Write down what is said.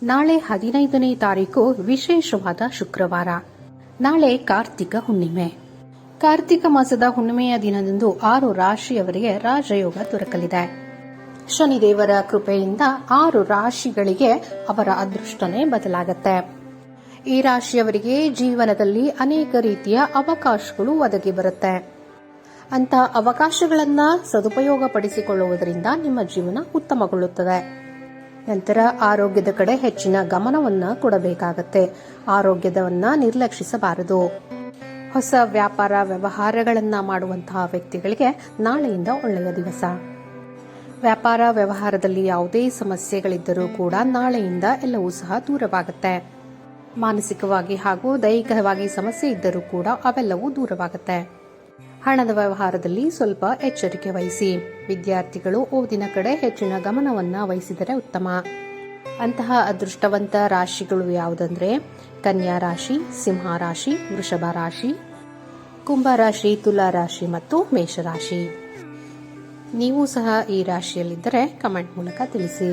ನಾಳೆ 15ನೇ ತಾರೀಕು ವಿಶೇಷವಾದ ಶುಕ್ರವಾರ. ನಾಳೆ ಕಾರ್ತಿಕ ಹುಣ್ಣಿಮೆ. ಕಾರ್ತಿಕ ಮಾಸದ ಹುಣ್ಣಿಮೆಯ ದಿನದಂದು 6 ರಾಶಿಯವರಿಗೆ ರಾಜಯೋಗ ದೊರಕಲಿದೆ. ಶನಿದೇವರ ಕೃಪೆಯಿಂದ 6 ರಾಶಿಗಳಿಗೆ ಅವರ ಅದೃಷ್ಟನೇ ಬದಲಾಗುತ್ತೆ. ಈ ರಾಶಿಯವರಿಗೆ ಜೀವನದಲ್ಲಿ ಅನೇಕ ರೀತಿಯ ಅವಕಾಶಗಳು ಒದಗಿ ಬರುತ್ತೆ. ಅಂತ ಅವಕಾಶಗಳನ್ನು ಸದುಪಯೋಗ ಪಡಿಸಿಕೊಳ್ಳುವುದರಿಂದ ನಿಮ್ಮ ಜೀವನ ಉತ್ತಮಗೊಳ್ಳುತ್ತದೆ. ನಂತರ ಆರೋಗ್ಯದ ಕಡೆ ಹೆಚ್ಚಿನ ಗಮನವನ್ನು ಕೊಡಬೇಕಾಗತ್ತೆ. ಆರೋಗ್ಯದವನ್ನ ನಿರ್ಲಕ್ಷಿಸಬಾರದು. ಹೊಸ ವ್ಯಾಪಾರ ವ್ಯವಹಾರಗಳನ್ನು ಮಾಡುವಂತಹ ವ್ಯಕ್ತಿಗಳಿಗೆ ನಾಳೆಯಿಂದ ಒಳ್ಳೆಯ ದಿವಸ. ವ್ಯಾಪಾರ ವ್ಯವಹಾರದಲ್ಲಿ ಯಾವುದೇ ಸಮಸ್ಯೆಗಳಿದ್ದರೂ ಕೂಡ ನಾಳೆಯಿಂದ ಎಲ್ಲವೂ ಸಹ ದೂರವಾಗುತ್ತೆ. ಮಾನಸಿಕವಾಗಿ ಹಾಗೂ ದೈಹಿಕವಾಗಿ ಸಮಸ್ಯೆ ಇದ್ದರೂ ಕೂಡ ಅವೆಲ್ಲವೂ ದೂರವಾಗುತ್ತೆ. ಹಣದ ವ್ಯವಹಾರದಲ್ಲಿ ಸ್ವಲ್ಪ ಎಚ್ಚರಿಕೆ ವಹಿಸಿ. ವಿದ್ಯಾರ್ಥಿಗಳು ಓದಿನ ಕಡೆ ಹೆಚ್ಚಿನ ಗಮನವನ್ನು ವಹಿಸಿದರೆ ಉತ್ತಮ. ಅಂತಹ ಅದೃಷ್ಟವಂತ ರಾಶಿಗಳು ಯಾವುದಂದ್ರೆ ಕನ್ಯಾ ರಾಶಿ, ಸಿಂಹ ರಾಶಿ, ವೃಷಭ ರಾಶಿ, ಕುಂಭ ರಾಶಿ, ತುಲಾ ರಾಶಿ ಮತ್ತು ಮೇಷರಾಶಿ. ನೀವು ಸಹ ಈ ರಾಶಿಯಲ್ಲಿದ್ದರೆ ಕಮೆಂಟ್ ಮೂಲಕ ತಿಳಿಸಿ.